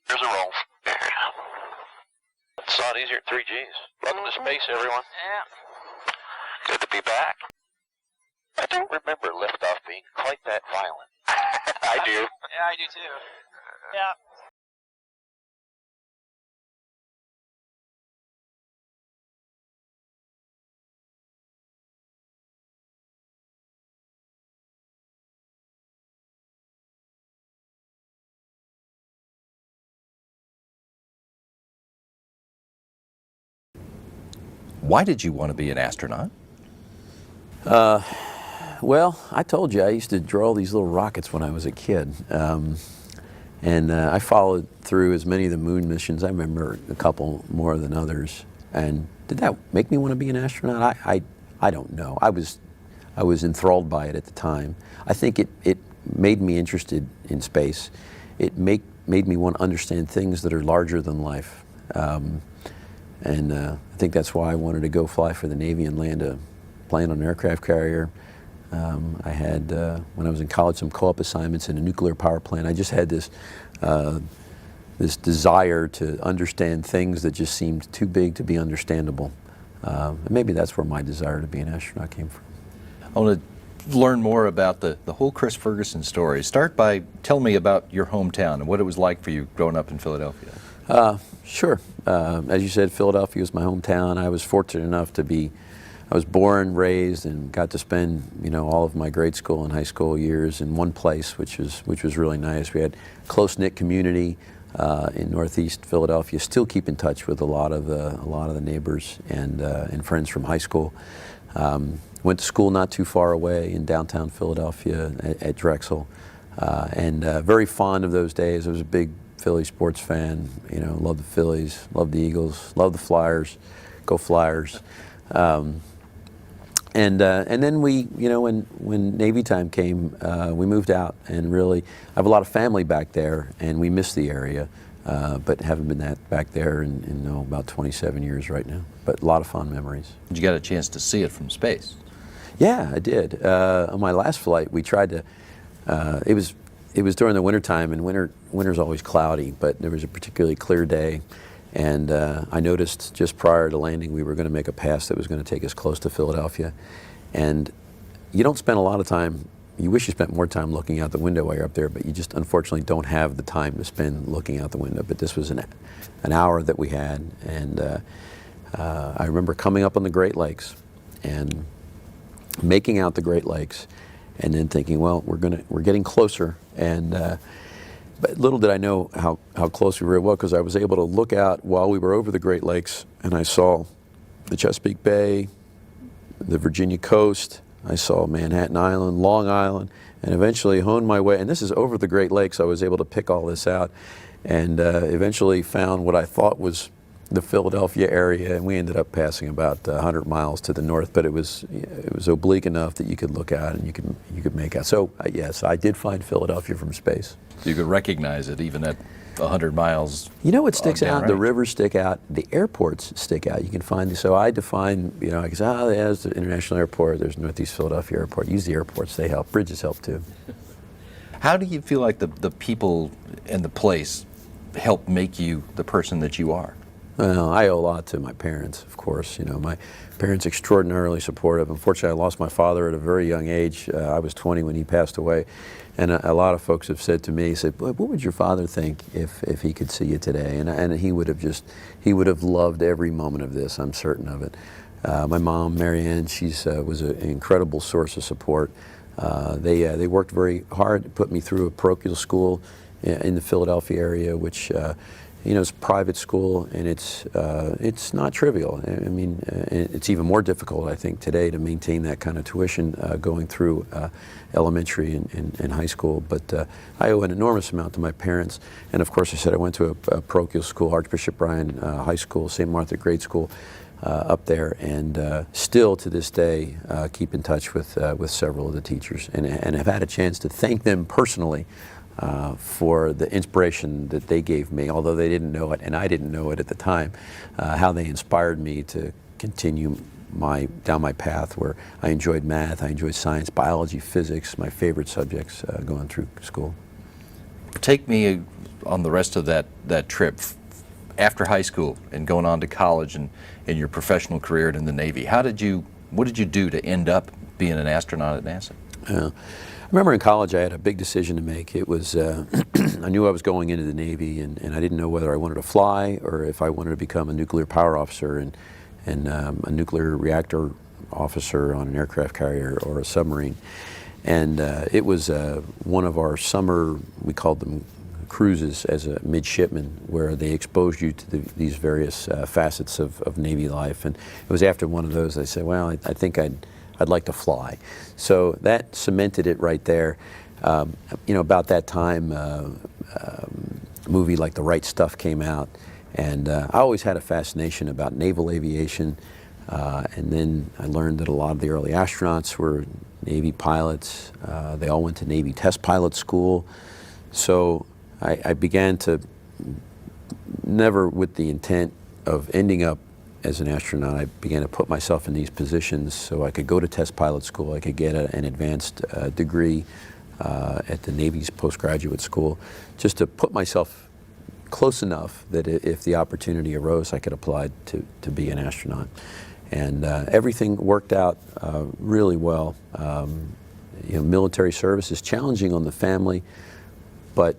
There's a roll. It's a lot easier at 3Gs. Welcome to space, everyone. Yeah. Good to be back. I don't remember liftoff being quite that violent. I do. Yeah, I do too. Yeah. Why did you want to be an astronaut? Well, I told you I used to draw these little rockets when I was a kid. I followed through as many of the moon missions. I remember a couple more than others. And did that make me want to be an astronaut? I don't know. I was enthralled by it at the time. I think it made me interested in space. It made me want to understand things that are larger than life. I think that's why I wanted to go fly for the Navy and land a plane on an aircraft carrier. I had, when I was in college, some co-op assignments in a nuclear power plant. I just had this desire to understand things that just seemed too big to be understandable. And maybe that's where my desire to be an astronaut came from. I want to learn more about the whole Chris Ferguson story. Start by telling me about your hometown and what it was like for you growing up in Philadelphia. Sure. As you said, Philadelphia was my hometown. I was fortunate enough to be, I was born, raised, and got to spend, all of my grade school and high school years in one place, which was really nice. We had a close-knit community in Northeast Philadelphia. Still keep in touch with a lot of the neighbors and friends from high school. Went to school not too far away in downtown Philadelphia at Drexel, and very fond of those days. I was a big Philly sports fan. Loved the Phillies, loved the Eagles, loved the Flyers. Go Flyers! And then we, when Navy time came, we moved out, and really, I have a lot of family back there, and we miss the area, but haven't been back there in about 27 years right now. But a lot of fond memories. Did you get a chance to see it from space? Yeah, I did. On my last flight, we tried to. It was during the wintertime, and winter's always cloudy, but there was a particularly clear day. And I noticed just prior to landing we were going to make a pass that was going to take us close to Philadelphia. And you don't spend a lot of time, you wish you spent more time looking out the window while you're up there, but you just unfortunately don't have the time to spend looking out the window. But this was an hour that we had, and I remember coming up on the Great Lakes and making out the Great Lakes, and then thinking, well, we're getting closer. And but little did I know how close we were, because I was able to look out while we were over the Great Lakes, and I saw the Chesapeake Bay, the Virginia coast, I saw Manhattan Island, Long Island, and eventually honed my way, and this is over the Great Lakes. I was able to pick all this out, and eventually found what I thought was the Philadelphia area, and we ended up passing about 100 miles to the north, but it was oblique enough that you could look out and you could make out. So yes, I did find Philadelphia from space. You could recognize it even at 100 miles. What sticks out? Downrange. The rivers stick out. The airports stick out. You can find. So I define. I guess there's the International Airport. There's Northeast Philadelphia Airport. Use the airports. They help. Bridges help too. How do you feel like the people and the place help make you the person that you are? Well, I owe a lot to my parents, of course. My parents extraordinarily supportive. Unfortunately, I lost my father at a very young age. I was 20 when he passed away, and a lot of folks have said to me, "What would your father think if he could see you today?" And he would have loved every moment of this. I'm certain of it. My mom, Marianne, she's was an incredible source of support. They worked very hard to put me through a parochial school in the Philadelphia area, which. It's a private school, and it's not trivial. I mean, it's even more difficult, I think, today to maintain that kind of tuition going through elementary and high school. But I owe an enormous amount to my parents. And of course, I said I went to a parochial school, Archbishop Bryan High School, St. Martha Grade School up there, and still to this day keep in touch with several of the teachers, and have had a chance to thank them personally for the inspiration that they gave me, although they didn't know it and I didn't know it at the time, how they inspired me to continue down my path where I enjoyed math, I enjoyed science, biology, physics, my favorite subjects going through school. Take me on the rest of that trip after high school and going on to college and in your professional career in the Navy? What did you do to end up being an astronaut at NASA? I remember in college I had a big decision to make. It was, I knew I was going into the Navy, and I didn't know whether I wanted to fly or if I wanted to become a nuclear power officer and a nuclear reactor officer on an aircraft carrier or a submarine. And it was one of our summer, we called them cruises as a midshipman, where they exposed you to these various facets of Navy life. And it was after one of those I said, well, I think I'd like to fly. So that cemented it right there. You know, about that time, a movie like The Right Stuff came out, and I always had a fascination about naval aviation. And then I learned that a lot of the early astronauts were Navy pilots. They all went to Navy test pilot school. So I began to, never with the intent of ending up as an astronaut, I began to put myself in these positions so I could go to test pilot school, I could get an advanced degree at the Navy's postgraduate school, just to put myself close enough that if the opportunity arose, I could apply to be an astronaut. And everything worked out really well. You know, military service is challenging on the family, but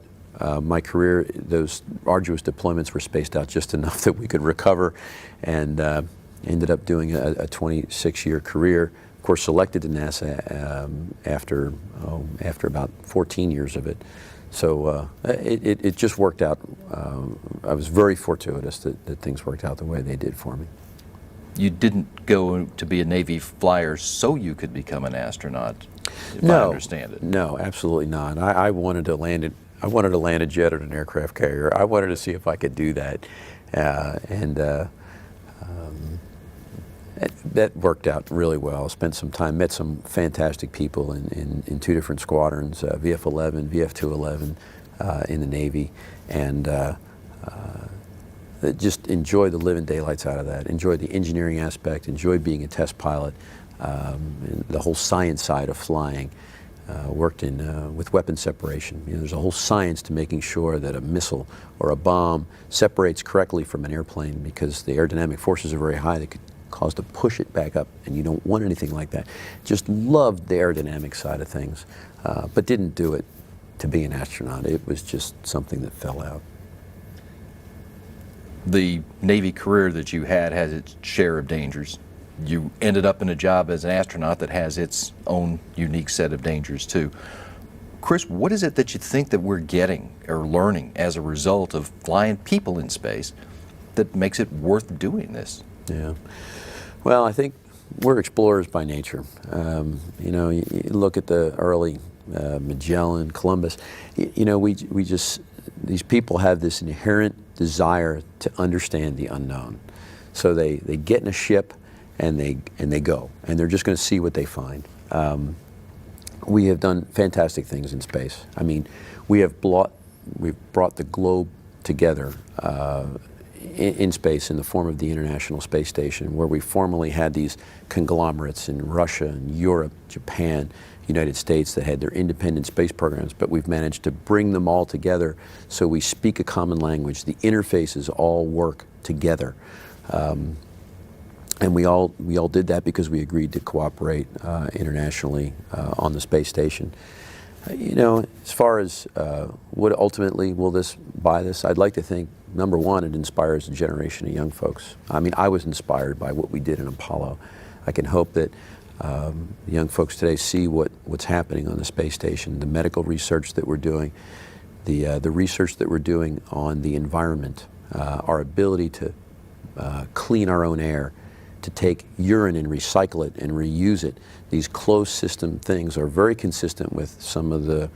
my career, those arduous deployments were spaced out just enough that we could recover, and ended up doing a 26-year career. Of course, selected to NASA after about 14 years of it. So it just worked out. I was very fortuitous that things worked out the way they did for me. You didn't go to be a Navy flyer so you could become an astronaut, if I No, understand it. no, absolutely not. I wanted to land it. I wanted to land a jet at an aircraft carrier. I wanted to see if I could do that, that worked out really well. Spent some time, met some fantastic people in two different squadrons, VF-11, VF-211 in the Navy, and just enjoyed the living daylights out of that. Enjoyed the engineering aspect, enjoyed being a test pilot, and the whole science side of flying. Worked with weapon separation. You know, there's a whole science to making sure that a missile or a bomb separates correctly from an airplane, because the aerodynamic forces are very high. They could cause to push it back up, and you don't want anything like that. Just loved the aerodynamic side of things, but didn't do it to be an astronaut. It was just something that fell out. The Navy career that you had has its share of dangers. You ended up in a job as an astronaut that has its own unique set of dangers too. Chris, what is it that you think that we're getting or learning as a result of flying people in space that makes it worth doing this? Yeah. Well, I think we're explorers by nature. You know, you look at the early Magellan, Columbus. You know, we just, these people have this inherent desire to understand the unknown. So they get in a ship and they go, and they're just going to see what they find. We have done fantastic things in space. I mean, we've brought the globe together in space in the form of the International Space Station, where we formerly had these conglomerates in Russia and Europe, Japan, United States that had their independent space programs, but we've managed to bring them all together so we speak a common language. The interfaces all work together. And we all did that because we agreed to cooperate internationally on the space station. You know, as far as what ultimately will this buy this, I'd like to think, number one, it inspires a generation of young folks. I mean, I was inspired by what we did in Apollo. I can hope that young folks today see what's happening on the space station, the medical research that we're doing, the research that we're doing on the environment, our ability to clean our own air, to take urine and recycle it and reuse it. These closed system things are very consistent with some of the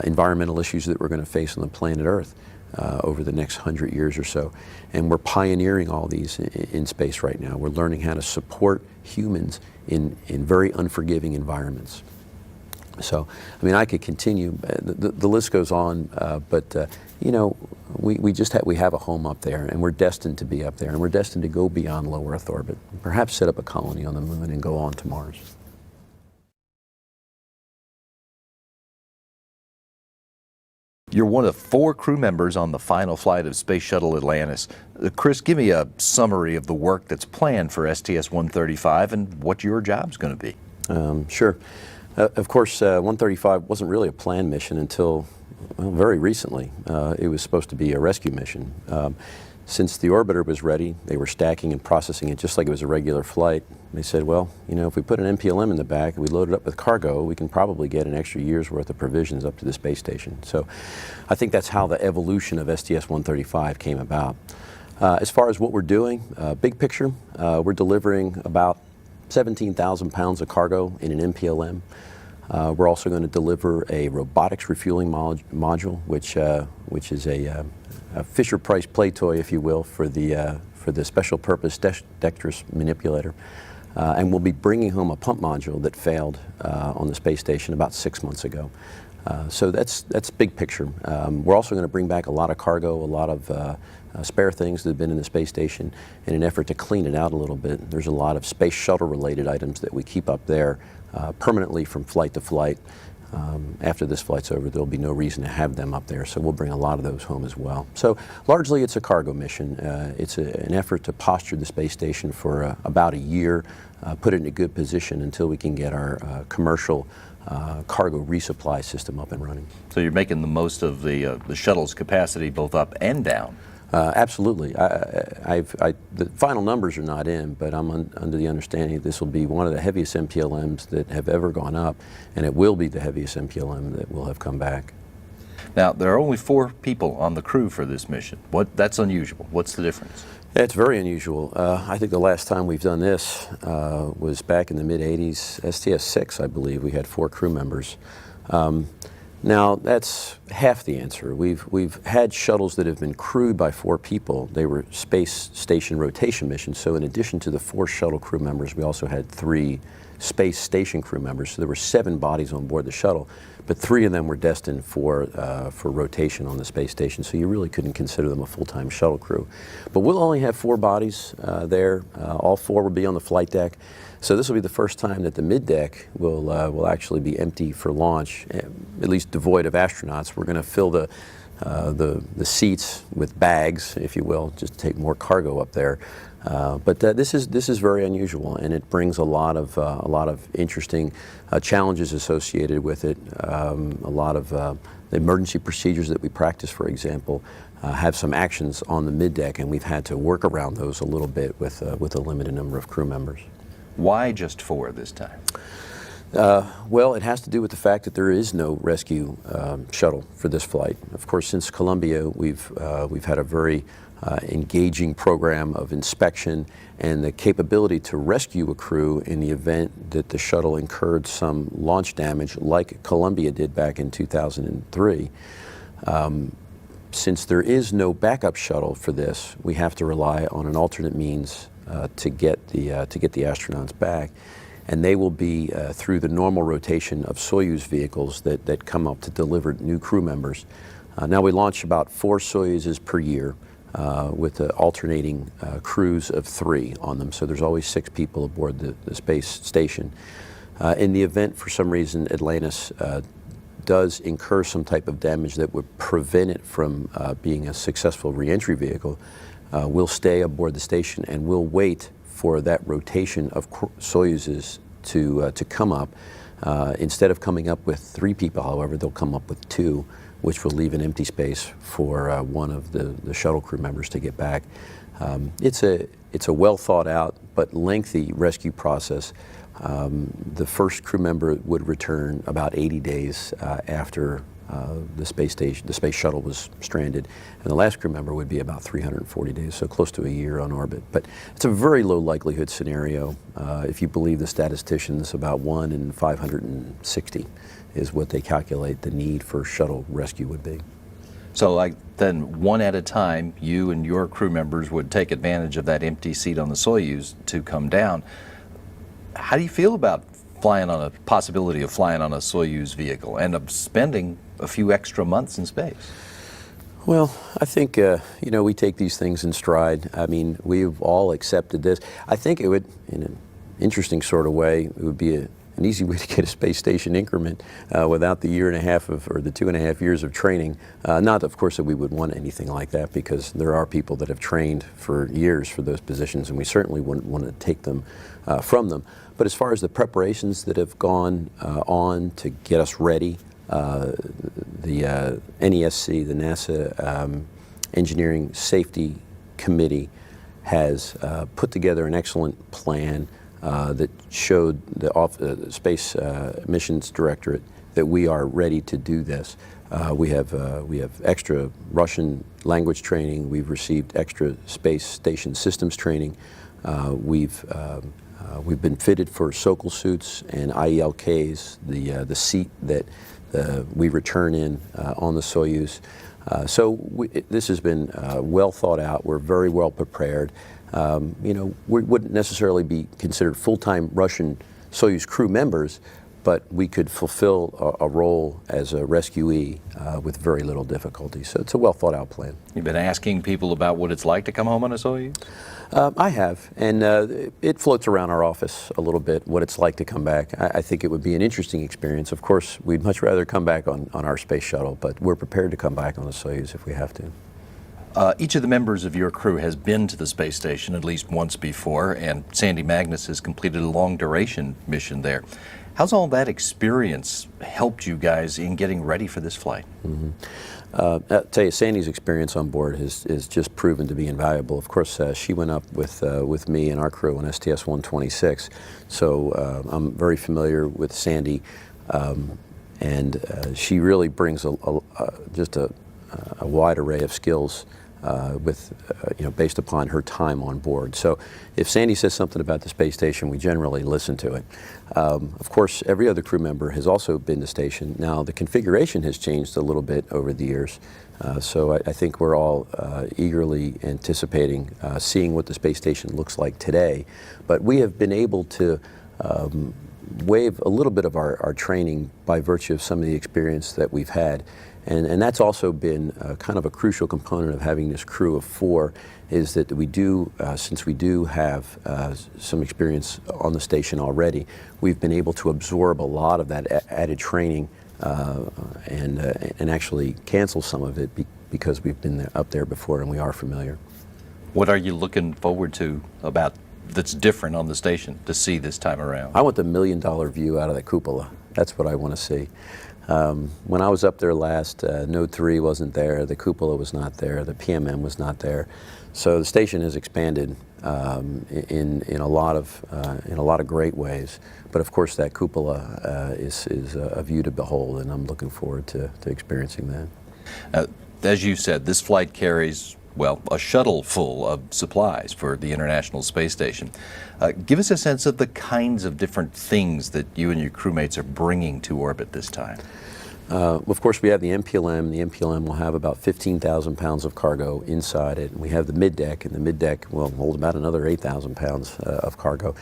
environmental issues that we're going to face on the planet Earth over the next 100 years or so. And we're pioneering all these in space right now. We're learning how to support humans in very unforgiving environments. So, I mean, I could continue. The list goes on, but you know, we have a home up there, and we're destined to be up there, and we're destined to go beyond low Earth orbit, perhaps set up a colony on the moon and go on to Mars. You're one of 4 crew members on the final flight of Space Shuttle Atlantis. Chris, give me a summary of the work that's planned for STS-135 and what your job's going to be. Sure. Of course, 135 wasn't really a planned mission until, well, very recently. It was supposed to be a rescue mission. Since the orbiter was ready, they were stacking and processing it just like it was a regular flight. They said, well, you know, if we put an MPLM in the back and we load it up with cargo, we can probably get an extra year's worth of provisions up to the space station. So I think that's how the evolution of STS-135 came about. As far as what we're doing, big picture, we're delivering about 17,000 pounds of cargo in an MPLM. We're also going to deliver a robotics refueling module, which is a Fisher-Price play toy, if you will, for the special purpose dexterous manipulator. And we'll be bringing home a pump module that failed on the space station about 6 months ago. So that's big picture. We're also going to bring back a lot of cargo, a lot of spare things that have been in the space station in an effort to clean it out a little bit. There's a lot of space shuttle related items that we keep up there permanently from flight to flight. After this flight's over, there'll be no reason to have them up there, so we'll bring a lot of those home as well. So largely it's a cargo mission. It's an effort to posture the space station for about a year, put it in a good position until we can get our commercial cargo resupply system up and running. So you're making the most of the shuttle's capacity both up and down. Absolutely. The final numbers are not in, but I'm under the understanding that this will be one of the heaviest MPLMs that have ever gone up, and it will be the heaviest MPLM that will have come back. Now, there are only 4 people on the crew for this mission. That's unusual. What's the difference? It's very unusual. I think the last time we've done this was back in the mid-'80s, STS-6, I believe. We had 4 crew members. Now, that's half the answer. We've had shuttles that have been crewed by 4 people. They were space station rotation missions, so in addition to the 4 shuttle crew members, we also had 3 space station crew members. So there were 7 bodies on board the shuttle, but 3 of them were destined for rotation on the space station, so you really couldn't consider them a full-time shuttle crew. But we'll only have 4 bodies there. All 4 will be on the flight deck. So this will be the first time that the mid-deck will actually be empty for launch, at least devoid of astronauts. We're going to fill the seats with bags, if you will, just to take more cargo up there. But this is very unusual, and it brings a lot of interesting challenges associated with it. A lot of the emergency procedures that we practice, for example, have some actions on the mid-deck, and we've had to work around those a little bit with a limited number of crew members. Why just 4 this time? Well, it has to do with the fact that there is no rescue shuttle for this flight. Of course, since Columbia, we've had a very engaging program of inspection and the capability to rescue a crew in the event that the shuttle incurred some launch damage like Columbia did back in 2003. Since there is no backup shuttle for this, we have to rely on an alternate means to get the astronauts back, and they will be through the normal rotation of Soyuz vehicles that come up to deliver new crew members. Now we launch about 4 Soyuzes per year with alternating crews of 3 on them, so there's always 6 people aboard the space station. In the event, for some reason, Atlantis does incur some type of damage that would prevent it from being a successful reentry vehicle, we'll stay aboard the station and we'll wait for that rotation of Soyuzes to come up. Instead of coming up with 3 people, however, they'll come up with 2, which will leave an empty space for one of the shuttle crew members to get back. It's a well thought out but lengthy rescue process. The first crew member would return about 80 days after the space shuttle was stranded, and the last crew member would be about 340 days, so close to a year on orbit. But it's a very low likelihood scenario. If you believe the statisticians, about 1 in 560 is what they calculate the need for shuttle rescue would be. So like then one at a time, you and your crew members would take advantage of that empty seat on the Soyuz to come down. How do you feel about possibility of flying on a Soyuz vehicle and of spending a few extra months in space? Well, I think, we take these things in stride. I mean, we've all accepted this. I think it would, in an interesting sort of way, it would be an an easy way to get a space station increment without the year and a half or the 2.5 years of training. Not, of course, that we would want anything like that, because there are people that have trained for years for those positions, and we certainly wouldn't want to take them from them. But as far as the preparations that have gone on to get us ready, the NESC, the NASA Engineering Safety Committee, has put together an excellent plan that showed the Space Missions Directorate that we are ready to do this. We have extra Russian language training. We've received extra space station systems training. We've been fitted for Sokol suits and IELKs, the seat that we return in on the Soyuz. This has been well thought out. We're very well prepared. We wouldn't necessarily be considered full-time Russian Soyuz crew members, but we could fulfill a role as a rescuee with very little difficulty. So it's a well thought out plan. You've been asking people about what it's like to come home on a Soyuz? I have, and it floats around our office a little bit, what it's like to come back. I think it would be an interesting experience. Of course, we'd much rather come back on our space shuttle, but we're prepared to come back on the Soyuz if we have to. Each of the members of your crew has been to the space station at least once before, and Sandy Magnus has completed a long-duration mission there. How's all that experience helped you guys in getting ready for this flight? Mm-hmm. I'll tell you, Sandy's experience on board has just proven to be invaluable. Of course, she went up with me and our crew on STS 126, so I'm very familiar with Sandy, and she really brings just a wide array of skills based upon her time on board. So if Sandy says something about the space station, we generally listen to it. Of course, every other crew member has also been to the station. Now, the configuration has changed a little bit over the years, so I think we're all eagerly anticipating seeing what the space station looks like today. But we have been able to waive a little bit of our training by virtue of some of the experience that we've had. And that's also been kind of a crucial component of having this crew of 4, is that we do, since we do have some experience on the station already, we've been able to absorb a lot of that added training and actually cancel some of it because we've been up there before and we are familiar. What are you looking forward to about that's different on the station to see this time around? I want the $1 million view out of the cupola. That's what I want to see. When I was up there last, Node 3 wasn't there, the cupola was not there, the PMM was not there. So the station has expanded in a lot of great ways. But of course, that cupola is a view to behold, and I'm looking forward to experiencing that. As you said, this flight carries, well, a shuttle full of supplies for the International Space Station. Give us a sense of the kinds of different things that you and your crewmates are bringing to orbit this time. Of course, we have the MPLM. The MPLM will have about 15,000 pounds of cargo inside it. And we have the middeck, and the middeck will hold about another 8,000 pounds of cargo.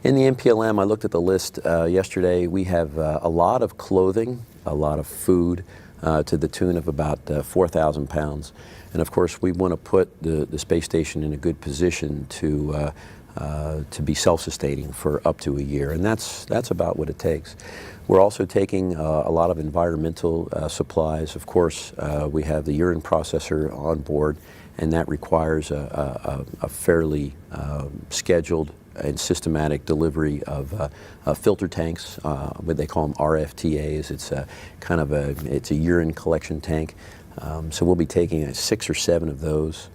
In the MPLM, I looked at the list yesterday. We have a lot of clothing, a lot of food, to the tune of about 4,000 pounds. And of course, we want to put the space station in a good position to be self-sustaining for up to a year, and that's about what it takes. We're also taking a lot of environmental supplies. Of course, we have the urine processor on board, and that requires a fairly scheduled and systematic delivery of filter tanks, what they call them RFTAs. It's it's a urine collection tank. So we'll be taking 6 or 7 of those.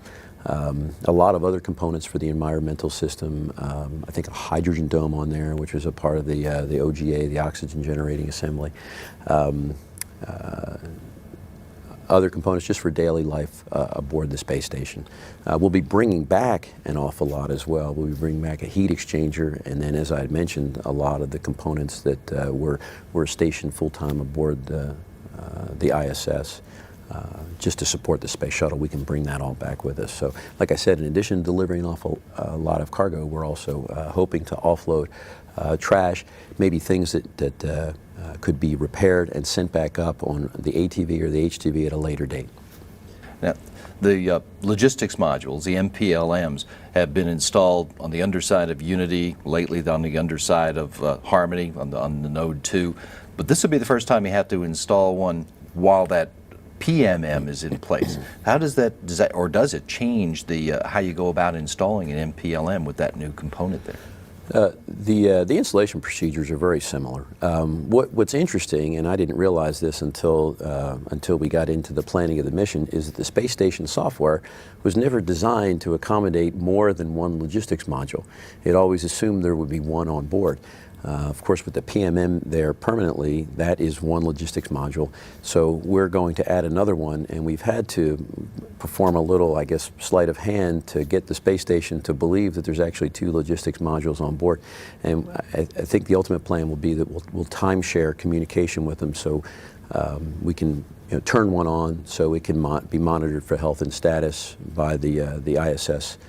A lot of other components for the environmental system. I think a hydrogen dome on there, which is a part of the OGA, the oxygen generating assembly. Other components just for daily life aboard the space station. We'll be bringing back an awful lot as well. We'll be bringing back a heat exchanger, and then, as I had mentioned, a lot of the components that were stationed full-time aboard the ISS. Just to support the space shuttle, we can bring that all back with us. So, like I said, in addition to delivering a lot of cargo, we're also hoping to offload trash, maybe things that could be repaired and sent back up on the ATV or the HTV at a later date. Now, the logistics modules, the MPLMs, have been installed on the underside of Unity, lately on the underside of Harmony, on the Node 2. But this will be the first time you have to install one while that PMM is in place. How does that, or does it change the how you go about installing an MPLM with that new component there? The installation procedures are very similar. What's interesting, and I didn't realize this until we got into the planning of the mission, is that the space station software was never designed to accommodate more than one logistics module. It always assumed there would be one on board. Of course, with the PMM there permanently, that is one logistics module. So we're going to add another one, and we've had to perform a little, I guess, sleight of hand to get the space station to believe that there's actually two logistics modules on board. And I think the ultimate plan will be that we'll timeshare communication with them, so we can turn one on so it can be monitored for health and status by the ISS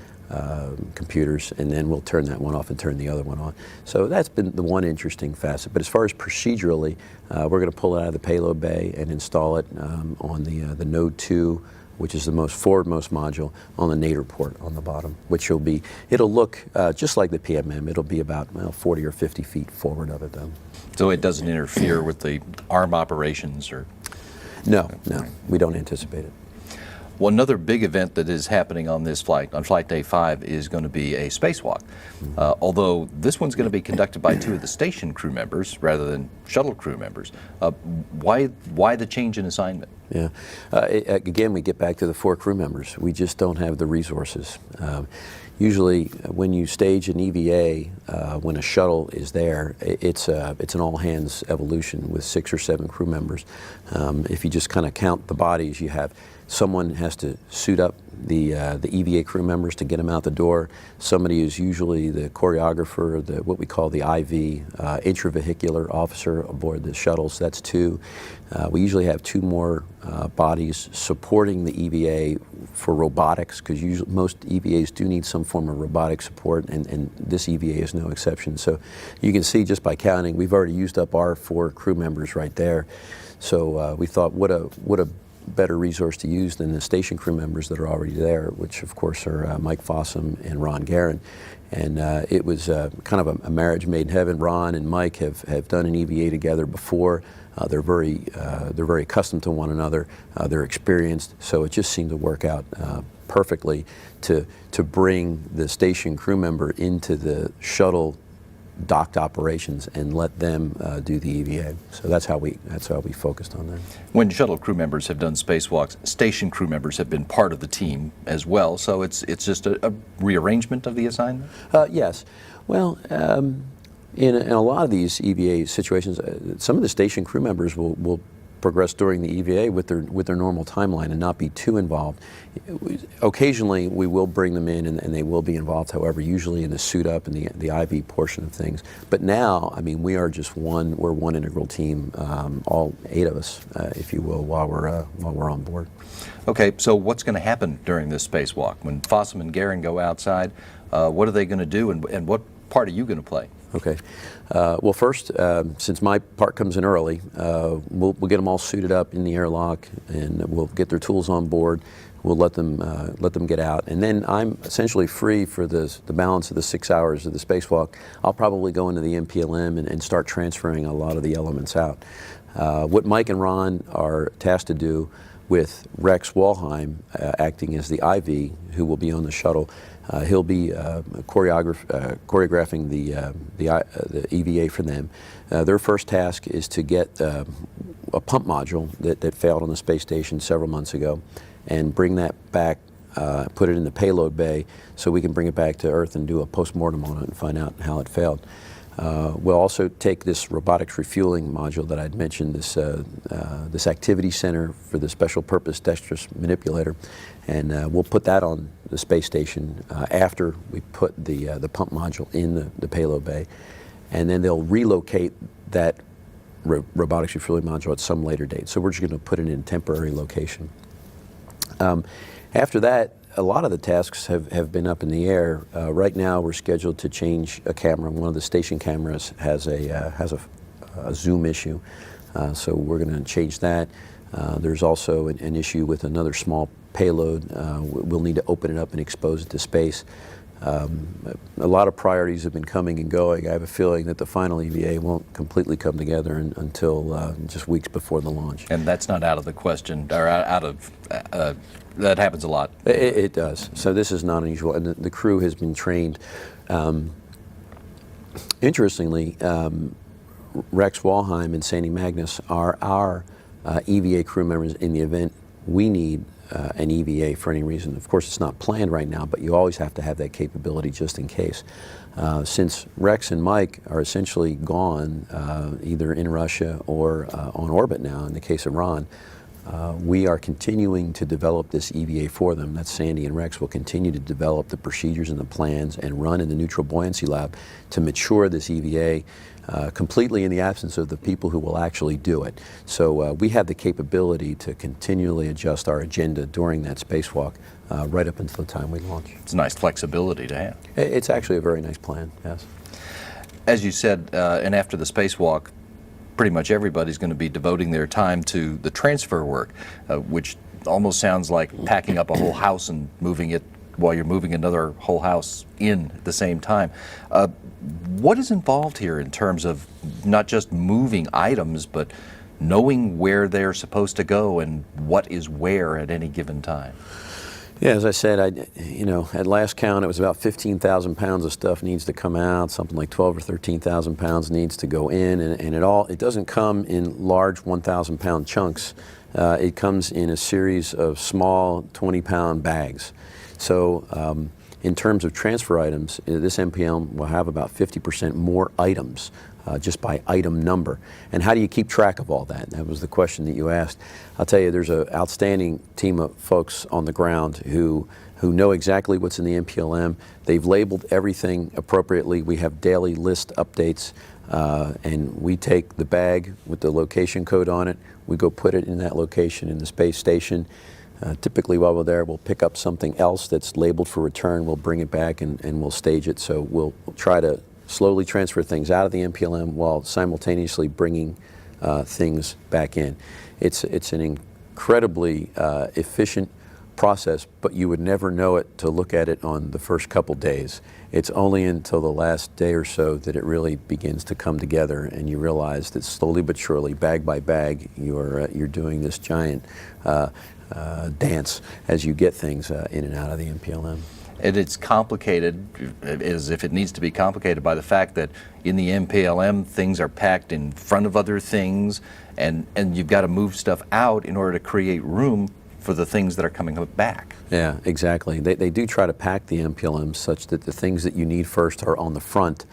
computers, and then we'll turn that one off and turn the other one on. So that's been the one interesting facet. But as far as procedurally, we're going to pull it out of the payload bay and install it on the Node 2, which is the most forwardmost module, on the nadir port on the bottom, which it'll look just like the PMM. It'll be about 40 or 50 feet forward of it, though. So it doesn't interfere with the ARM operations, or? No, we don't anticipate it. Well, another big event that is happening on this flight, on Flight Day 5, is going to be a spacewalk. Although this one's going to be conducted by two of the station crew members rather than shuttle crew members. Why the change in assignment? Yeah. Again, we get back to the 4 crew members. We just don't have the resources. Usually, when you stage an EVA, when a shuttle is there, it's an all-hands evolution with 6 or 7 crew members. If you just kind of count the bodies, you have someone has to suit up the EVA crew members to get them out the door. Somebody is usually the choreographer, what we call the IV, intravehicular officer aboard the shuttles. That's 2. We usually have 2 more bodies supporting the EVA for robotics, because most EVAs do need some form of robotic support, and this EVA is no exception. So you can see just by counting, we've already used up our 4 crew members right there. So we thought, what a better resource to use than the station crew members that are already there, which of course are Mike Fossum and Ron Guerin. And it was kind of a marriage made in heaven. Ron and Mike have done an EVA together before. They're very accustomed to one another. They're experienced, so it just seemed to work out perfectly to bring the station crew member into the shuttle docked operations and let them do the EVA. So that's how we focused on that. When shuttle crew members have done spacewalks, station crew members have been part of the team as well. So it's just a rearrangement of the assignment? Yes. Well, in a lot of these EVA situations, some of the station crew members will progress during the EVA with their normal timeline and not be too involved. Occasionally we will bring them in and they will be involved, however, usually in the suit up and the IV portion of things. But now, I mean, we're one integral team, all 8 of us, if you will, while we're on board. Okay, so what's going to happen during this spacewalk? When Fossum and Guerin go outside, what are they going to do, and what part are you going to play? Okay. Well, first, since my part comes in early, we'll get them all suited up in the airlock, and we'll get their tools on board. We'll let them get out, and then I'm essentially free for the balance of the 6 hours of the spacewalk. I'll probably go into the MPLM and start transferring a lot of the elements out. What Mike and Ron are tasked to do, with Rex Walheim acting as the IV, who will be on the shuttle. He'll be choreographing the EVA for them. Their first task is to get a pump module that failed on the space station several months ago, and bring that back, put it in the payload bay so we can bring it back to Earth and do a post-mortem on it and find out how it failed. We'll also take this robotics refueling module that I'd mentioned, this activity center for the special purpose dexterous manipulator, and we'll put that on the space station after we put the pump module in the payload bay, and then they'll relocate that robotics refueling module at some later date. So we're just going to put it in a temporary location. After that, a lot of the tasks have been up in the air. Right now, we're scheduled to change a camera. One of the station cameras has a zoom issue, so we're going to change that. There's also an issue with another small payload. We'll need to open it up and expose it to space. A lot of priorities have been coming and going. I have a feeling that the final EVA won't completely come together until just weeks before the launch. And that's not out of the question, or out of, that happens a lot. It does. So this is not unusual. And the crew has been trained. Interestingly, Rex Walheim and Sandy Magnus are our EVA crew members in the event we need an EVA for any reason. Of course, it's not planned right now, but you always have to have that capability just in case. Since Rex and Mike are essentially gone, either in Russia or on orbit now, in the case of Ron, we are continuing to develop this EVA for them. That's Sandy and Rex will continue to develop the procedures and the plans and run in the neutral buoyancy lab to mature this EVA completely in the absence of the people who will actually do it. So we have the capability to continually adjust our agenda during that spacewalk right up until the time we launch. It's a nice flexibility to have. It's actually a very nice plan, yes. As you said, and after the spacewalk, pretty much everybody's going to be devoting their time to the transfer work, which almost sounds like packing up a whole house and moving it while you're moving another whole house in at the same time. What is involved here in terms of not just moving items, but knowing where they're supposed to go and what is where at any given time? Yeah, as I said, at last count, it was about 15,000 pounds of stuff needs to come out. Something like 12 or 13,000 pounds needs to go in, and it doesn't come in large 1,000-pound chunks. It comes in a series of small 20-pound bags. So in terms of transfer items, this MPLM will have about 50% more items just by item number. And how do you keep track of all that? That was the question that you asked. I'll tell you, there's an outstanding team of folks on the ground who know exactly what's in the MPLM. They've labeled everything appropriately. We have daily list updates, and we take the bag with the location code on it. We go put it in that location in the space station. Typically while we're there, we'll pick up something else that's labeled for return. We'll bring it back and we'll stage it. So we'll try to slowly transfer things out of the MPLM while simultaneously bringing things back in. It's an incredibly efficient process, but you would never know it to look at it on the first couple days. It's only until the last day or so that it really begins to come together, and you realize that slowly but surely, bag by bag, you're doing this giant dance as you get things in and out of the MPLM. And it's complicated, as if it needs to be complicated by the fact that in the MPLM things are packed in front of other things, and you've got to move stuff out in order to create room for the things that are coming back. Yeah, exactly. They do try to pack the MPLM such that the things that you need first are on the front,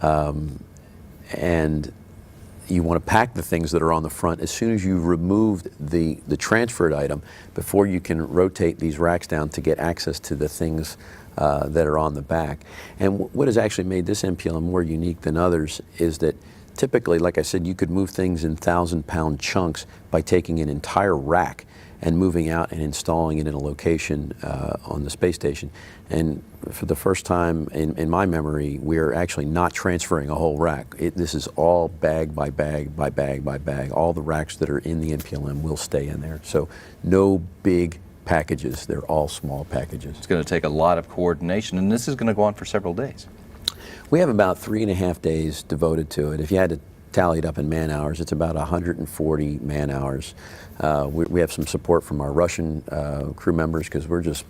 and you want to pack the things that are on the front as soon as you've removed the transferred item before you can rotate these racks down to get access to the things that are on the back. And what has actually made this MPLM more unique than others is that typically, like I said, you could move things in 1,000-pound chunks by taking an entire rack and moving out and installing it in a location on the space station. And for the first time in my memory, we're actually not transferring a whole rack. This is all bag by bag by bag by bag. All the racks that are in the MPLM will stay in there. So no big packages, they're all small packages. It's going to take a lot of coordination, and this is going to go on for several days. We have about 3.5 days devoted to it. If you had to tally it up in man hours, it's about 140 man hours. We have some support from our Russian crew members because we're just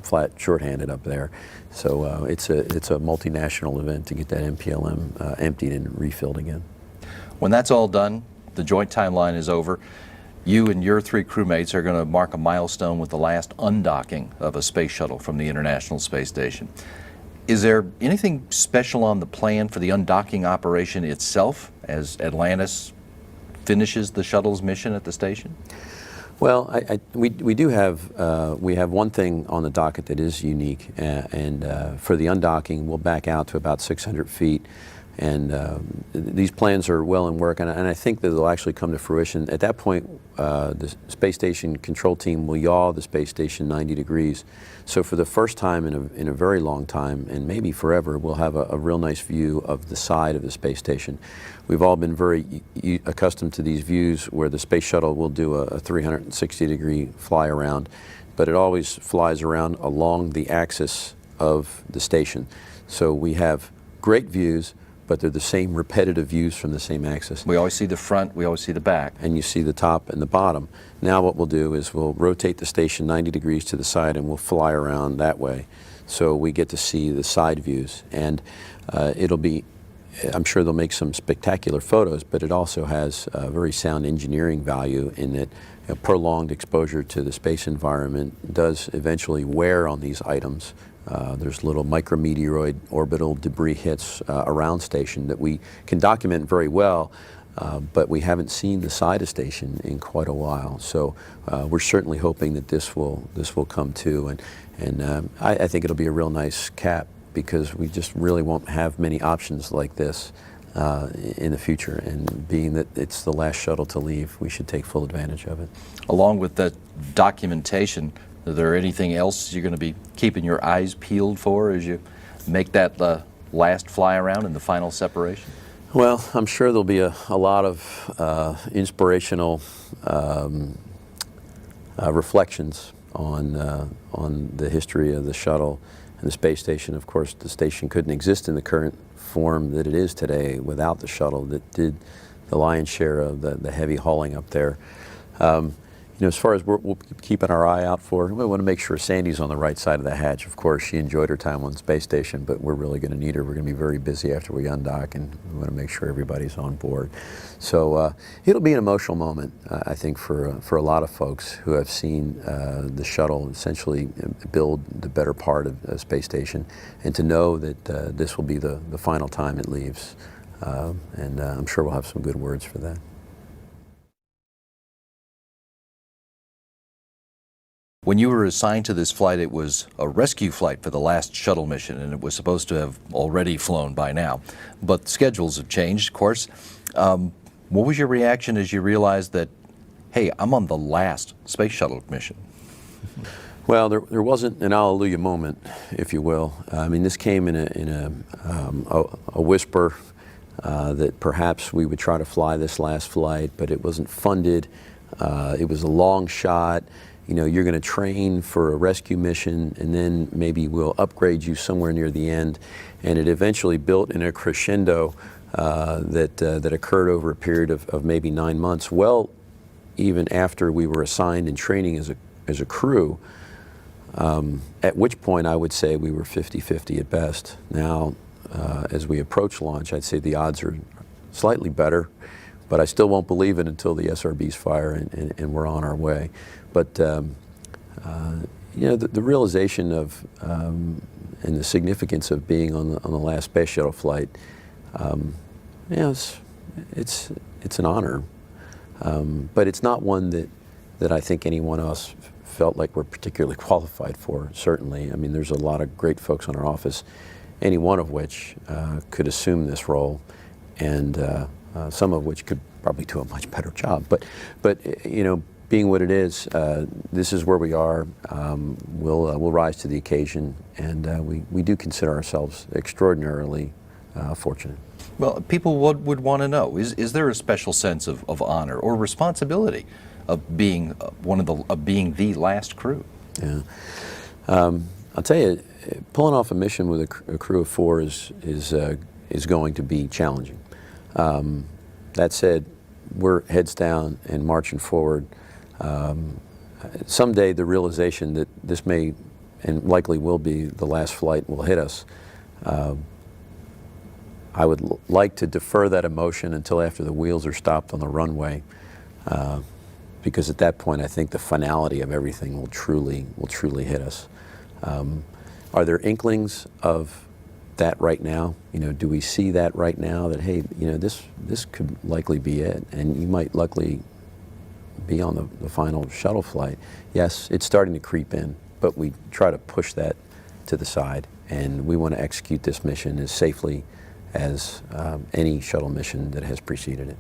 flat shorthanded up there. So it's a multinational event to get that MPLM emptied and refilled again. When that's all done, the joint timeline is over. You and your 3 crewmates are going to mark a milestone with the last undocking of a space shuttle from the International Space Station. Is there anything special on the plan for the undocking operation itself as Atlantis finishes the shuttle's mission at the station? Well, we do have we have one thing on the docket that is unique, and for the undocking, we'll back out to about 600 feet. And these plans are well in work, and I think that they'll actually come to fruition. At that point, the space station control team will yaw the space station 90 degrees. So for the first time in a very long time, and maybe forever, we'll have a real nice view of the side of the space station. We've all been very accustomed to these views where the space shuttle will do a 360-degree fly around, but it always flies around along the axis of the station. So we have great views, but they're the same repetitive views from the same axis. We always see the front, we always see the back. And you see the top and the bottom. Now what we'll do is we'll rotate the station 90 degrees to the side and we'll fly around that way. So we get to see the side views. And it'll be, I'm sure they'll make some spectacular photos, but it also has a very sound engineering value in that prolonged exposure to the space environment does eventually wear on these items. There's little micrometeoroid orbital debris hits around station that we can document very well, but we haven't seen the side of station in quite a while. So we're certainly hoping that this will come too, and I think it'll be a real nice cap, because we just really won't have many options like this in the future, and being that it's the last shuttle to leave, we should take full advantage of it. Along with that documentation, is there anything else you're going to be keeping your eyes peeled for as you make that last fly around and the final separation? Well, I'm sure there'll be a lot of inspirational reflections on the history of the shuttle and the space station. Of course, the station couldn't exist in the current form that it is today without the shuttle that did the lion's share of the heavy hauling up there. You know, as far as we'll keep keeping our eye out for, we want to make sure Sandy's on the right side of the hatch. Of course, she enjoyed her time on the space station, but we're really going to need her. We're going to be very busy after we undock, and we want to make sure everybody's on board. So it'll be an emotional moment, I think, for a lot of folks who have seen the shuttle essentially build the better part of a space station, and to know that this will be the final time it leaves. And I'm sure we'll have some good words for that. When you were assigned to this flight, it was a rescue flight for the last shuttle mission, and it was supposed to have already flown by now. But schedules have changed, of course. What was your reaction as you realized that, hey, I'm on the last space shuttle mission? Well, there wasn't an hallelujah moment, if you will. I mean, this came in a whisper that perhaps we would try to fly this last flight, but it wasn't funded. It was a long shot. You know, you're going to train for a rescue mission, and then maybe we'll upgrade you somewhere near the end. And it eventually built in a crescendo that occurred over a period of maybe 9 months, well, even after we were assigned and training as a crew, at which point I would say we were 50-50 at best. Now, as we approach launch, I'd say the odds are slightly better, but I still won't believe it until the SRBs fire and we're on our way. But you know, the realization of and the significance of being on the last space shuttle flight, you know, it's an honor, but it's not one that I think anyone else felt like we're particularly qualified for. Certainly, I mean, there's a lot of great folks in our office, any one of which could assume this role, and some of which could probably do a much better job. But you know, being what it is, this is where we are. We'll rise to the occasion, and we do consider ourselves extraordinarily fortunate. Well, people would want to know, is there a special sense of honor or responsibility of being being the last crew? Yeah. I'll tell you, pulling off a mission with a crew of 4 is going to be challenging. That said, we're heads down and marching forward. Someday the realization that this may and likely will be the last flight will hit us. I would like to defer that emotion until after the wheels are stopped on the runway, because at that point I think the finality of everything will truly hit us. Are there inklings of that right now? You know, do we see that right now, that hey, you know, this could likely be it, and you might luckily be on the final shuttle flight? Yes, it's starting to creep in, but we try to push that to the side, and we want to execute this mission as safely as any shuttle mission that has preceded it.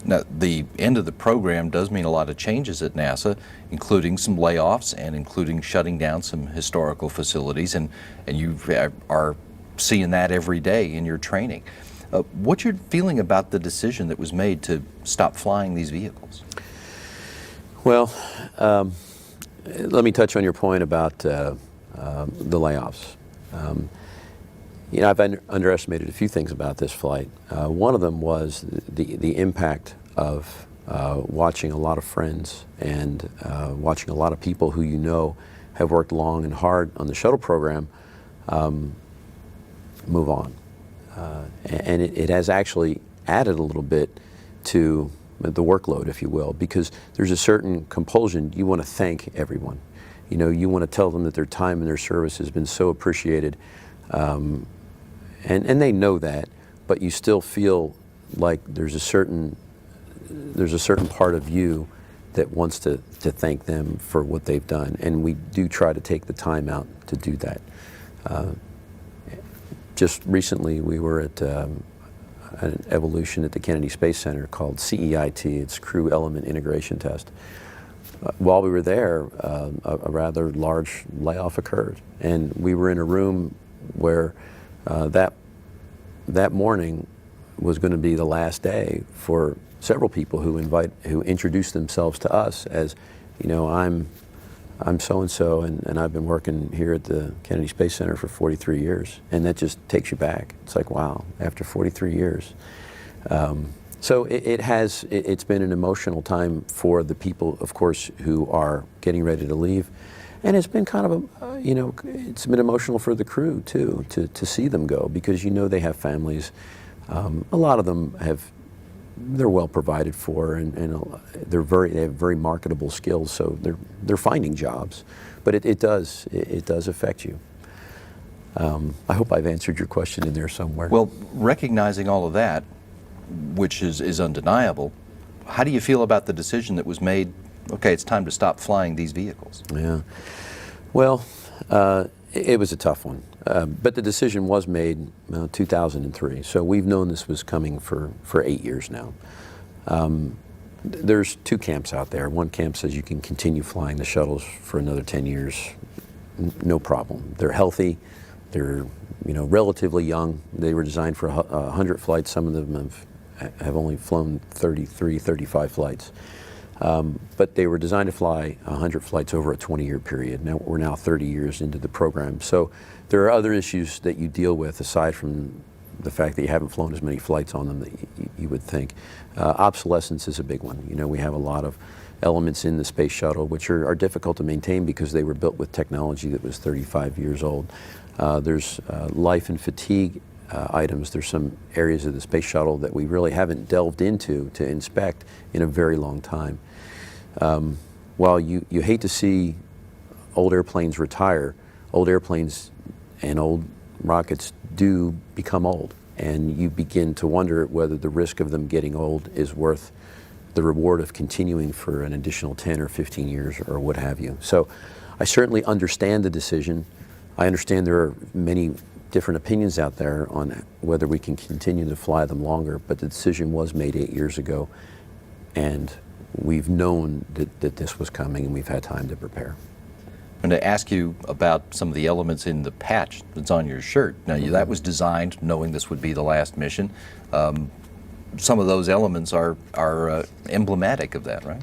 Now, the end of the program does mean a lot of changes at NASA, including some layoffs and including shutting down some historical facilities, and you are seeing that every day in your training. What's your feeling about the decision that was made to stop flying these vehicles? Well, let me touch on your point about the layoffs. You know, I've underestimated a few things about this flight. One of them was the impact of watching a lot of friends and watching a lot of people who you know have worked long and hard on the shuttle program move on. And it has actually added a little bit to the workload, if you will, because there's a certain compulsion. You want to thank everyone. You know, you want to tell them that their time and their service has been so appreciated. And they know that, but you still feel like there's a certain part of you that wants to thank them for what they've done, and we do try to take the time out to do that. Just recently, we were at an evolution at the Kennedy Space Center called CEIT. It's Crew Element Integration Test. While we were there, a rather large layoff occurred, and we were in a room where that morning was going to be the last day for several people who introduced themselves to us as, you know, I'm so and so, and I've been working here at the Kennedy Space Center for 43 years, and that just takes you back. It's like, wow, after 43 years. So it's been an emotional time for the people, of course, who are getting ready to leave. And it's been kind of it's been emotional for the crew too, to see them go, because you know they have families. A lot of them they're well provided for, and they have very marketable skills, so they're finding jobs. But it does affect you. I hope I've answered your question in there somewhere. Well, recognizing all of that, which is undeniable, how do you feel about the decision that was made? Okay, it's time to stop flying these vehicles. Yeah. Well, it was a tough one. But the decision was made in 2003. So we've known this was coming for 8 years now. There's two camps out there. One camp says you can continue flying the shuttles for another 10 years, no problem. They're healthy. They're relatively young. They were designed for 100 flights. Some of them have only flown 33, 35 flights. But they were designed to fly 100 flighs over a 20-year period. Now we're 30 years into the program. So there are other issues that you deal with aside from the fact that you haven't flown as many flights on them that you would think. Obsolescence is a big one. We have a lot of elements in the Space Shuttle which are difficult to maintain because they were built with technology that was 35 years old. There's life and fatigue items. There's some areas of the Space Shuttle that we really haven't delved into to inspect in a very long time. While you hate to see old airplanes retire, old airplanes and old rockets do become old, and you begin to wonder whether the risk of them getting old is worth the reward of continuing for an additional 10 or 15 years or what have you. So I certainly understand the decision. I understand there are many different opinions out there on whether we can continue to fly them longer, but the decision was made 8 years ago, and we've known that this was coming, and we've had time to prepare. I'm going to ask you about some of the elements in the patch that's on your shirt. Now, that was designed knowing this would be the last mission. Some of those elements are emblematic of that, right?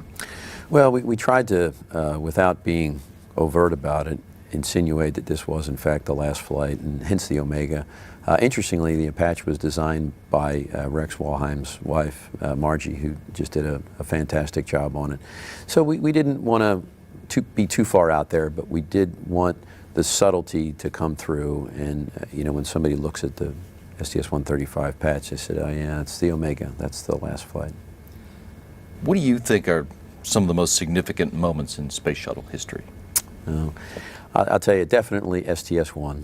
Well, we tried to, without being overt about it, insinuate that this was in fact the last flight, and hence the Omega. Interestingly, the patch was designed by Rex Walheim's wife, Margie, who just did a fantastic job on it. So we didn't want to be too far out there, but we did want the subtlety to come through. And when somebody looks at the STS 135 patch, they said, "Oh yeah, it's the Omega. That's the last flight." What do you think are some of the most significant moments in Space Shuttle history? I'll tell you, definitely STS-1.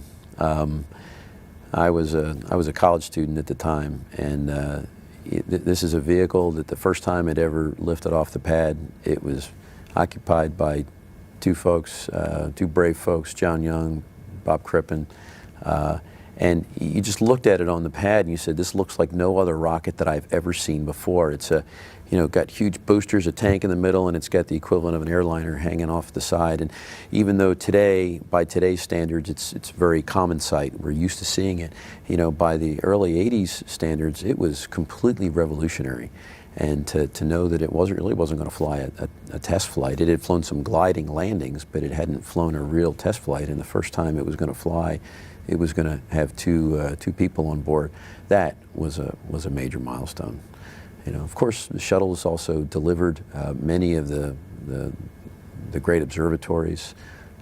I was a college student at the time, and this is a vehicle that the first time it ever lifted off the pad, it was occupied by two brave folks, John Young, Bob Crippen, And you just looked at it on the pad and you said, this looks like no other rocket that I've ever seen before. It's got huge boosters, a tank in the middle, and it's got the equivalent of an airliner hanging off the side. And even though today, by today's standards, it's a very common sight, we're used to seeing it, by the early 80s standards, it was completely revolutionary. And to know that it really wasn't going to fly a test flight. It had flown some gliding landings, but it hadn't flown a real test flight. And the first time it was going to fly, it was going to have two people on board. That was a major milestone. Of course, the shuttle has also delivered many of the great observatories.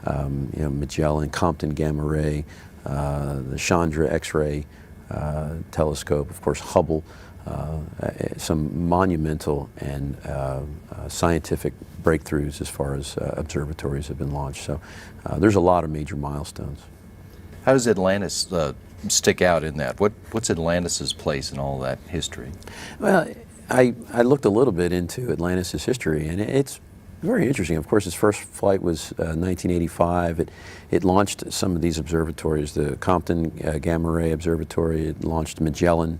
Magellan, Compton Gamma Ray, the Chandra X-ray telescope, of course Hubble. Some monumental and scientific breakthroughs as far as observatories have been launched. So there's a lot of major milestones. How does Atlantis stick out in that? What's Atlantis's place in all that history? Well, I looked a little bit into Atlantis's history, and it's very interesting. Of course, its first flight was 1985. It launched some of these observatories, the Compton Gamma Ray Observatory. It launched Magellan.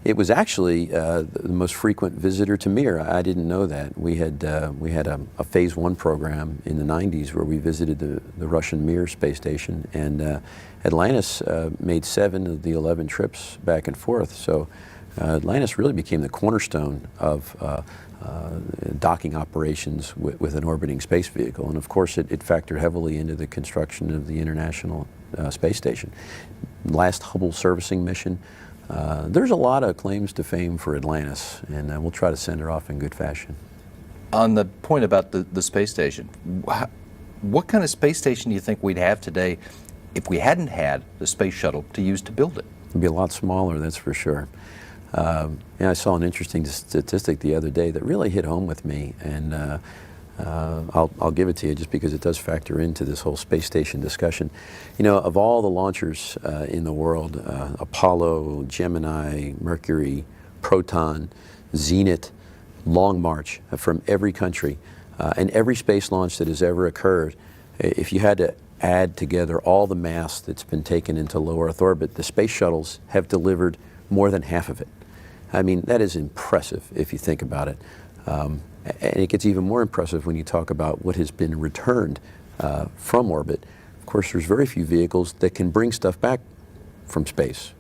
It was actually the most frequent visitor to Mir. I didn't know that. We had a Phase 1 program in the 90s where we visited the Russian Mir space station, and Atlantis made 7 of the 11 trips back and forth. So Atlantis really became the cornerstone of docking operations with an orbiting space vehicle. And of course, it factored heavily into the construction of the International Space Station. Last Hubble servicing mission. There's a lot of claims to fame for Atlantis, and we'll try to send her off in good fashion. On the point about the space station, what kind of space station do you think we'd have today if we hadn't had the space shuttle to use to build it? It'd be a lot smaller, that's for sure. I saw an interesting statistic the other day that really hit home with me, and I'll give it to you just because it does factor into this whole space station discussion. Of all the launchers in the world, Apollo, Gemini, Mercury, Proton, Zenit, Long March, from every country, and every space launch that has ever occurred, if you had to add together all the mass that's been taken into low Earth orbit, the space shuttles have delivered more than half of it. I mean, that is impressive if you think about it. And it gets even more impressive when you talk about what has been returned from orbit. Of course, there's very few vehicles that can bring stuff back from space.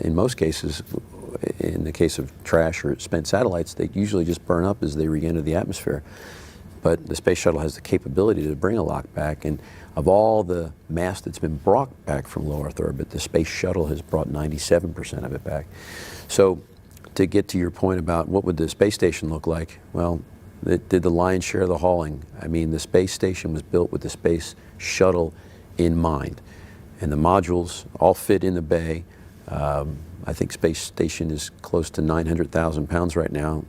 In most cases, in the case of trash or spent satellites, they usually just burn up as they re-enter the atmosphere. But the space shuttle has the capability to bring a lock back, and of all the mass that's been brought back from low Earth orbit, the space shuttle has brought 97% of it back. So to get to your point about what would the space station look like, well, it did the lion's share of the hauling. I mean, the space station was built with the space shuttle in mind, and the modules all fit in the bay. I think space station is close to 900,000 pounds right now,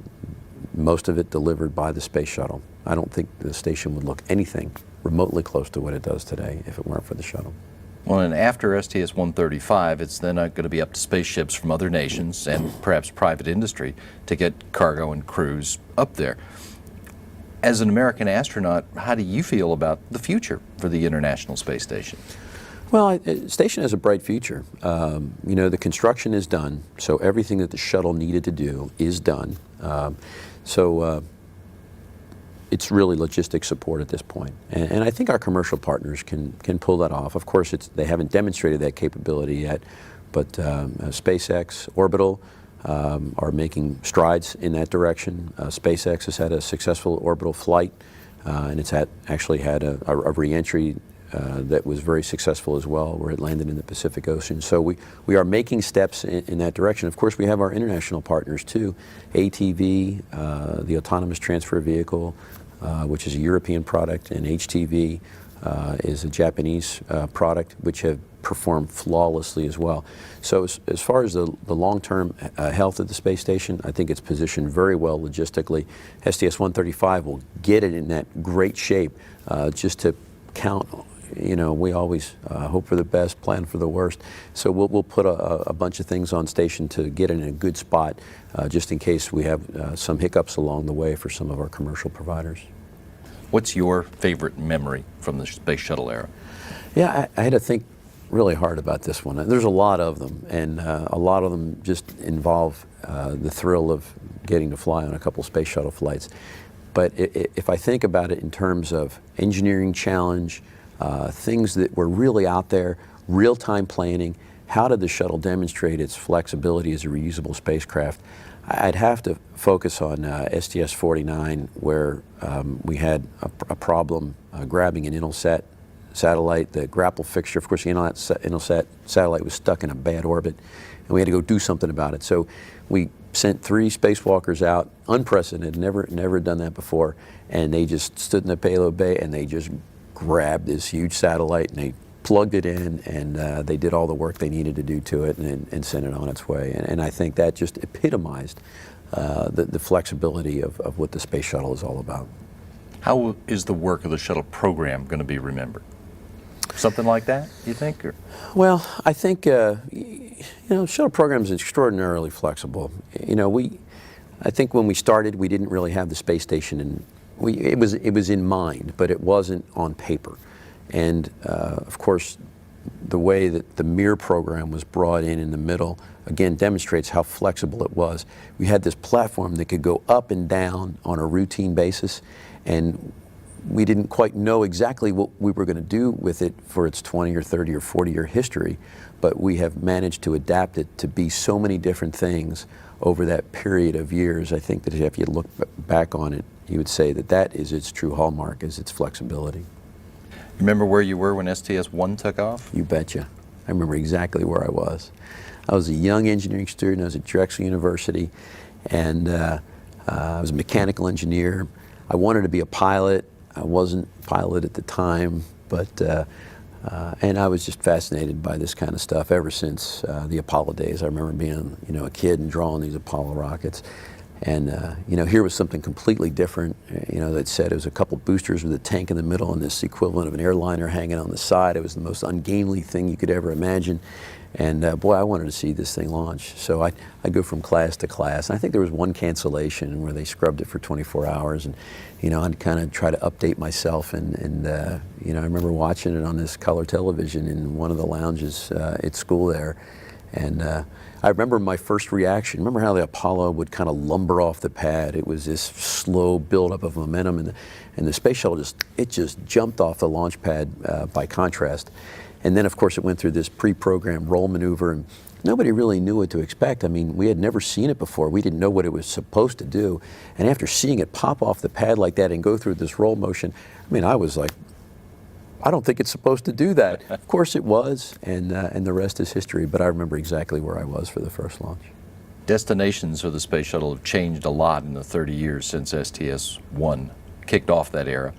most of it delivered by the space shuttle. I don't think the station would look anything remotely close to what it does today if it weren't for the shuttle. Well, and after STS-135, it's then going to be up to spaceships from other nations and perhaps private industry to get cargo and crews up there. As an American astronaut, how do you feel about the future for the International Space Station? Well, the station has a bright future. The construction is done, so everything that the shuttle needed to do is done. It's really logistic support at this point. And I think our commercial partners can pull that off. Of course, they haven't demonstrated that capability yet, but SpaceX, Orbital are making strides in that direction. SpaceX has had a successful orbital flight, and it's actually had a re-entry that was very successul as well, where it landed in the Pacific Ocean. So we are making steps in that direction. Of course, we have our international partners too. ATV, the Autonomous Transfer Vehicle, which is a European product, and HTV is a Japanese product, which have performed flawlessly as well. So as far as the long-term health of the space station, I think it's positioned very well logistically. STS-135 will get it in that great shape. Just to count, we always hope for the best, plan for the worst. So we'll put a bunch of things on station to get it in a good spot, just in case we have some hiccups along the way for some of our commercial providers. What's your favorite memory from the Space Shuttle era? Yeah, I had to think really hard about this one. There's a lot of them, and a lot of them just involve the thrill of getting to fly on a couple space shuttle flights. But if I think about it in terms of engineering challenge, things that were really out there, real-time planning, how did the shuttle demonstrate its flexibility as a reusable spacecraft? I'd have to focus on STS 49, where we had a problem grabbing an Intelsat satellite. The grapple fixture, of course, the Intelsat satellite was stuck in a bad orbit, and we had to go do something about it. So we sent 3 spacewalkers out, unprecedented, never done that before, and they just stood in the payload bay and they just grabbed this huge satellite and they plugged it in, and they did all the work they needed to do to it and sent it on its way. And I think that just epitomized the flexibility of what the space shuttle is all about. How is the work of the shuttle program going to be remembered? Something like that, you think? Or? Well, I think shuttle program is extraordinarily flexible. I think when we started, we didn't really have the space station, and it was in mind, but it wasn't on paper. And of course, the way that the Mir program was brought in the middle, again, demonstrates how flexible it was. We had this platform that could go up and down on a routine basis, and we didn't quite know exactly what we were going to do with it for its 20 or 30 or 40-year history, but we have managed to adapt it to be so many different things over that period of years. I think that if you look back on it, you would say that that is its true hallmark, is its flexibility. Remember where you were when STS-1 took off? You betcha. I remember exactly where I was. I was a young engineering student. I was at Drexel University, and I was a mechanical engineer. I wanted to be a pilot. I wasn't a pilot at the time, but and I was just fascinated by this kind of stuff ever since the Apollo days. I remember being, a kid and drawing these Apollo rockets. And here was something completely different. That said it was a couple boosters with a tank in the middle and this equivalent of an airliner hanging on the side. It was the most ungainly thing you could ever imagine. And boy, I wanted to see this thing launch. So I'd go from class to class. And I think there was one cancellation where they scrubbed it for 24 hours. And I'd kind of try to update myself. And I remember watching it on this color television in one of the lounges at school there. And I remember my first reaction. Remember how the Apollo would kind of lumber off the pad? It was this slow buildup of momentum, and the space shuttle just jumped off the launch pad by contrast. And then, of course, it went through this pre-programmed roll maneuver, and nobody really knew what to expect. I mean, we had never seen it before. We didn't know what it was supposed to do. And after seeing it pop off the pad like that and go through this roll motion, I was like, I don't think it's supposed to do that. Of course it was, and the rest is history, but I remember exactly where I was for the first launch. Destinations for the space shuttle have changed a lot in the 30 years since STS-1 kicked off that era.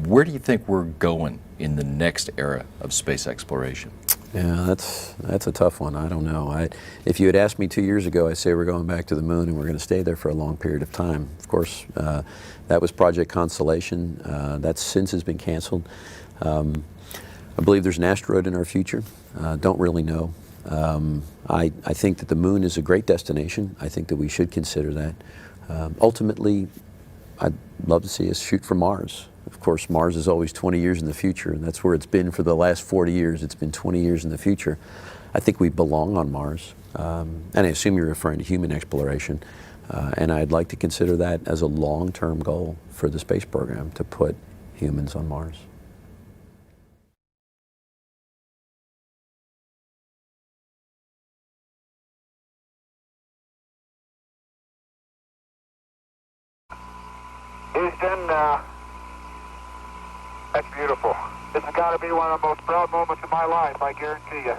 Where do you think we're going in the next era of space exploration? Yeah, that's a tough one. I don't know. If you had asked me 2 years ago, I'd say we're going back to the moon and we're going to stay there for a long period of time. Of course, that was Project Constellation. That since has been canceled. I believe there's an asteroid in our future. Don't really know. I think that the moon is a great destination. I think that we should consider that. Ultimately, I'd love to see us shoot for Mars. Of course, Mars is always 20 years in the future, and that's where it's been for the last 40 years. It's been 20 years in the future. I think we belong on Mars. And I assume you're referring to human exploration. And I'd like to consider that as a long-term goal for the space program, to put humans on Mars. Houston, that's beautiful. This has got to be one of the most proud moments of my life, I guarantee you.